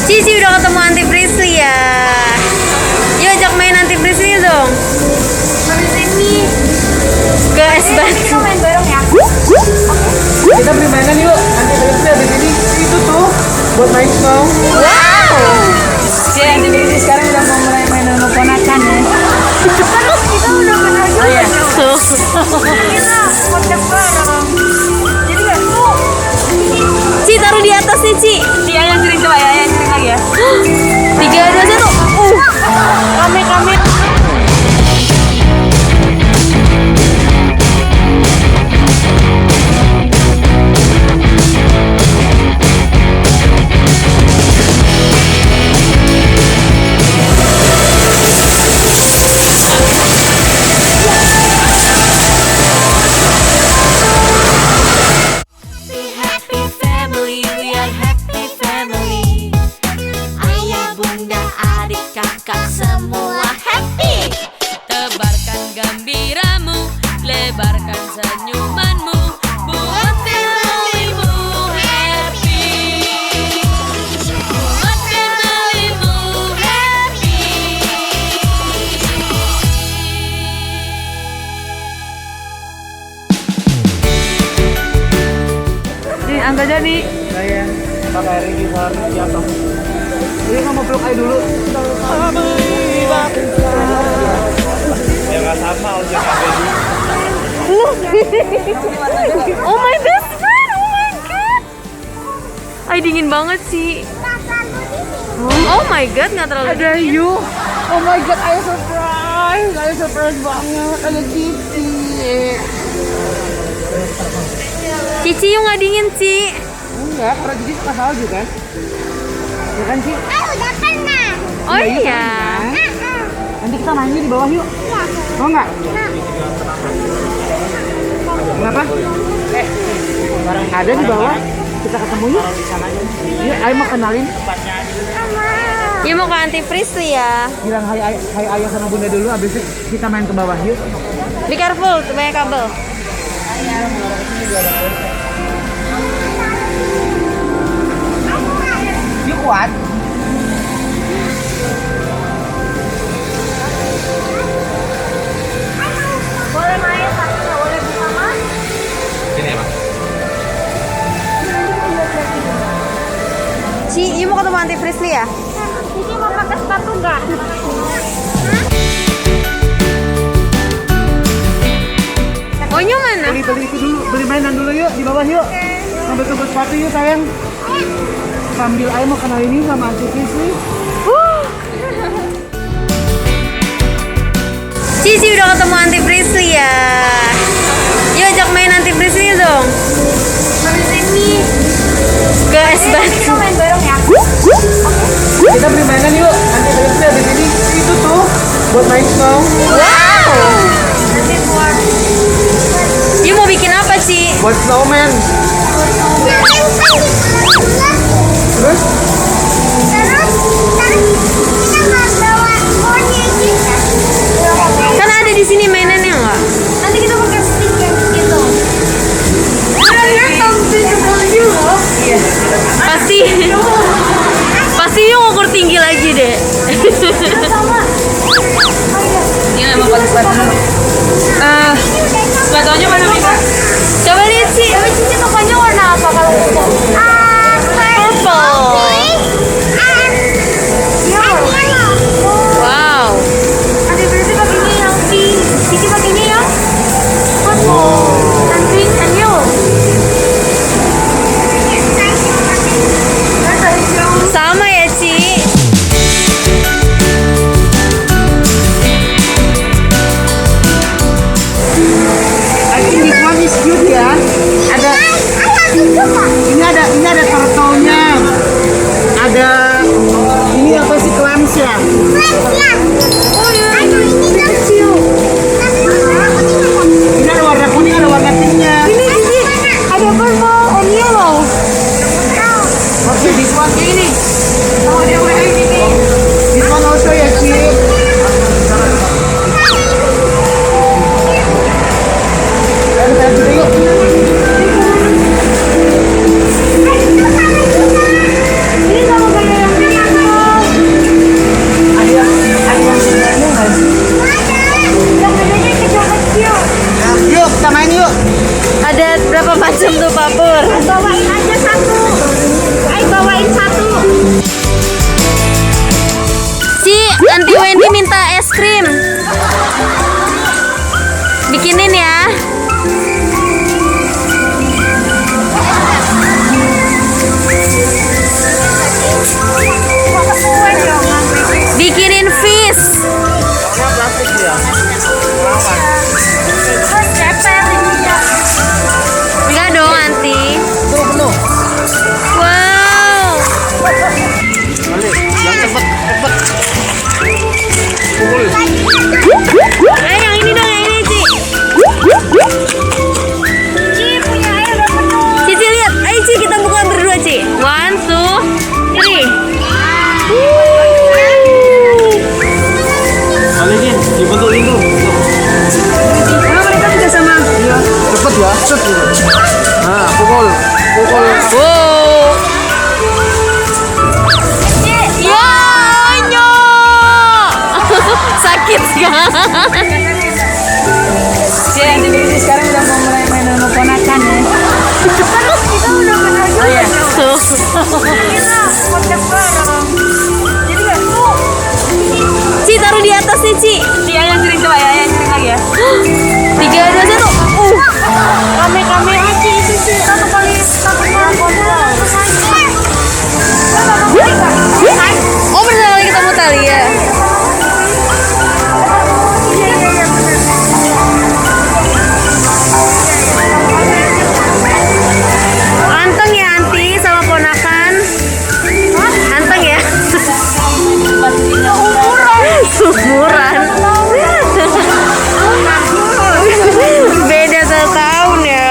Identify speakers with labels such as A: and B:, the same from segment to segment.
A: Cici udah ketemu Aunty Prisly ya. Yuk ajak main Aunty Prisly dong. Ke es batu.
B: Kita main bareng ya.
C: Kita beli mainan yuk. Nanti Prisly ada sini. Itu tuh buat main snow.
A: Wow.
C: Si Aunty Prisly sekarang udah mau mulai mainan sama ponakan ya.
B: Terus kita udah kenal juga.
C: Oh iya.
B: Kita podcast bareng. Jadi nggak tuh.
A: Ci taruh di atas nih Ci.
B: Dia yang sering coba ya, yang sering lagi ya.
A: 3, 2, 1.
B: Kami.
D: Happy family, we are happy family. Ayah, bunda, adik, kakak semua happy. Tebarkan gembiramu, lebarkan senyumanmu, buat familymu happy. Buat familymu happy.
B: Jadi angga jadi.
C: Saya pakai Ricky Sari jatuh. Jadi kamu peluk aja dulu. Ya nggak sama ojek baby.
A: Oh my best friend. Oh my god. Ay dingin banget sih. Oh my god, nggak terlalu
C: Ada you. Oh my god, I surprise banget. Ada Cici.
A: Cici yuk nggak dingin Ci.
C: Enggak, karena Cici suka salju kan? Ya kan Ci?
B: Udah pernah.
A: Oh iya.
C: Nanti kita main di bawah yuk. Mau nggak? Kenapa? Ada di bawah. Kita ketemu yuk. Iya, ayo mau kenalin.
A: Yuk mau ke Aunty Prisly ya.
C: Bilang hai ayah sama bunda dulu, habis itu kita main ke bawah yuk.
A: Be careful, banyak kabel.
C: Yuk kuat.
B: Boleh main tapi nggak boleh buka mas.
A: Ci, yuk mau ketemu Aunty Prisly ya.
B: Cici mau pakai sepatu nggak?
A: Onyo mana?
C: Beli itu dulu, beli mainan dulu yuk di bawah yuk. Sambil ke sepatu yuk sayang. Sambil ayah mau kenal ini sama Aunty Prisly.
A: Cici udah ketemu Aunty Prisly ya. Yuk ajak main Aunty Prisly dong. Ke es
B: Kita
A: batu.
B: main bareng ya.
C: Kita beli mainan yuk. Aunty Prisly ada sini. Itu tuh buat main snow.
A: Wow.
B: Nanti buat.
A: Yuk mau bikin apa Ci?
C: Buat snowman. Terus?
A: Kan ada di sini mainannya nggak?
B: Nanti kita pakai stick yang gitu.
A: Pasti. Pasti yuk ngukur tinggi lagi deh.
B: Sama.
A: Ini mau pakai sepatu dulu. Sepatunya mana Mika? Coba lihat Ci.
B: Tapi Cici sukanya warna apa kalau buku?
A: Purple. Wow.
B: Nanti berarti pakainya yang pink. Cici pakainya yang purple. And pink and yellow.
A: Sama ya Ci.
C: I think this one is cute ya. Ada ini ada turtle-nya. Ada ini apa sih clams ya? Ini ada warna kuning, ada warna pinknya.
B: Ini ada purple and yellow.
C: Oke, this one ini. Oh, dia warna ini. This one also ya cute. Kita dulu yuk.
B: Ini sama kayak yang Kami aja itu sih satu kali
A: Oh, pertama kali ketemu Thalia. Anteng ya anti sama ponakan. Anteng ya. Sumuran. Beda setahun ya.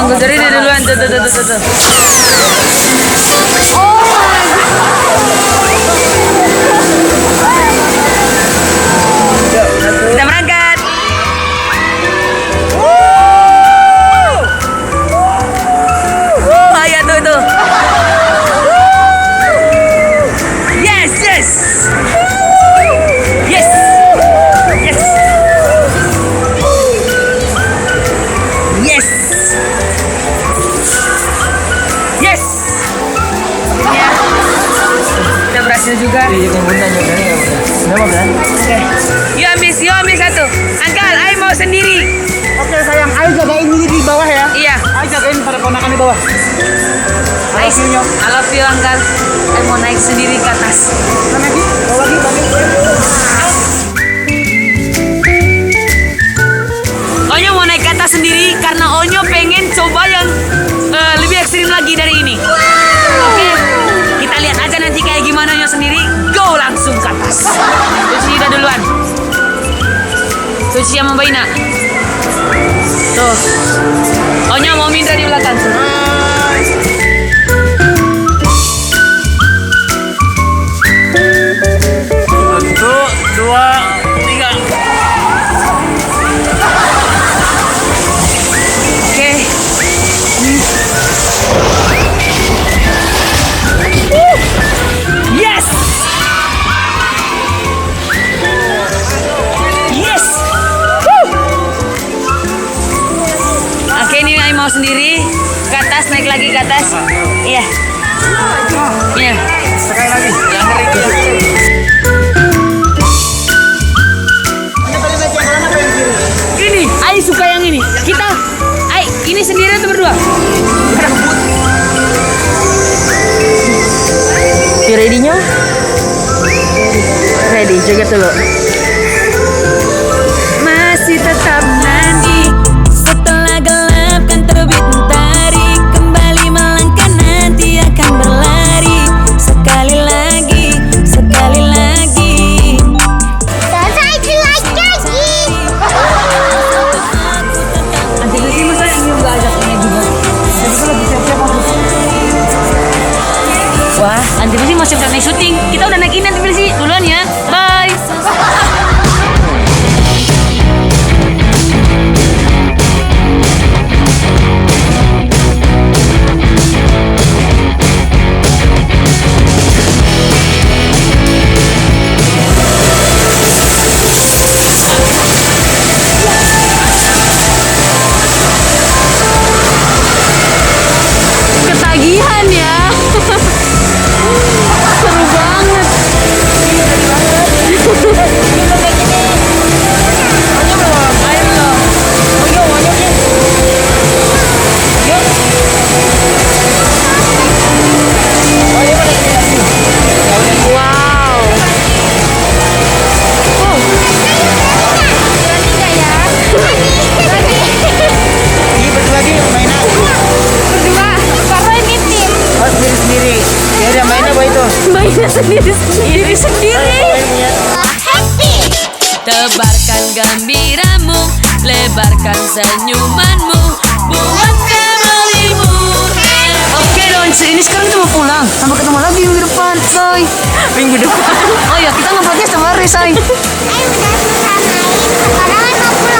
A: Uncle Jerry dia duluan. Tuh. Kita berangkat. Ayo tuh. Yes. Akhirnya kita berhasil juga. Oke. Yuk ambil satu. Angkal, Ai mau sendiri.
C: Oke sayang, ayo jagain ini di bawah ya.
A: Iya.
C: Ayo jagain para ponakan di bawah.
A: I love you, Angkal. Ai mau naik sendiri ke atas.
C: Mana lagi? Bawa lagi.
A: Onyo mau naik ke atas sendiri karena Onyo pengen coba yang lebih ekstrim lagi dari ini. Oke, kita lihat aja nanti kayak gimana Onyo sendiri. Go langsung ke atas. Suci udah duluan. Suci sama Mbak Ina. Tuh. Onyo mau Mindra di belakang. Satu, dua, tiga. Oke. Yes. Oke, ini Ai mau sendiri ke atas, naik lagi ke atas. Iya. Iya.
C: Sekali lagi. Yang ngeri.
A: Ini, Ai suka yang ini. Kita, Ai, ini sendiri atau berdua? You ready-nya? Ready, joget dulu. Masih tetap nanti.
D: Setelah gelap kan terbit mentari, kembali melangkah nanti akan berlari. Sekali lagi.
A: Nanti sih masa ini nggak ajak ini juga. Wah, nanti sih mau siap-siap naik syuting. Kita udah naik ini nanti sih duluan ya. Bye. Ketagihan ya. Seru banget. Wow.
C: Ini berdua lagi mainan.
B: Berdua. Karena ini tim.
C: Oh sendiri. Ya udah mainnya bawa itu.
A: Mainnya sendiri.
D: Tebarkan gembiramu, lebarkan senyumanmu, buat familymu.
A: Oke dong, ini sekarang kita mau pulang. Sampai ketemu lagi minggu depan, Say. Minggu depan. Oh ya, kita nge-podcast sama Re, Say.
B: Ayo udah selesai main. Sekarang mau pulang.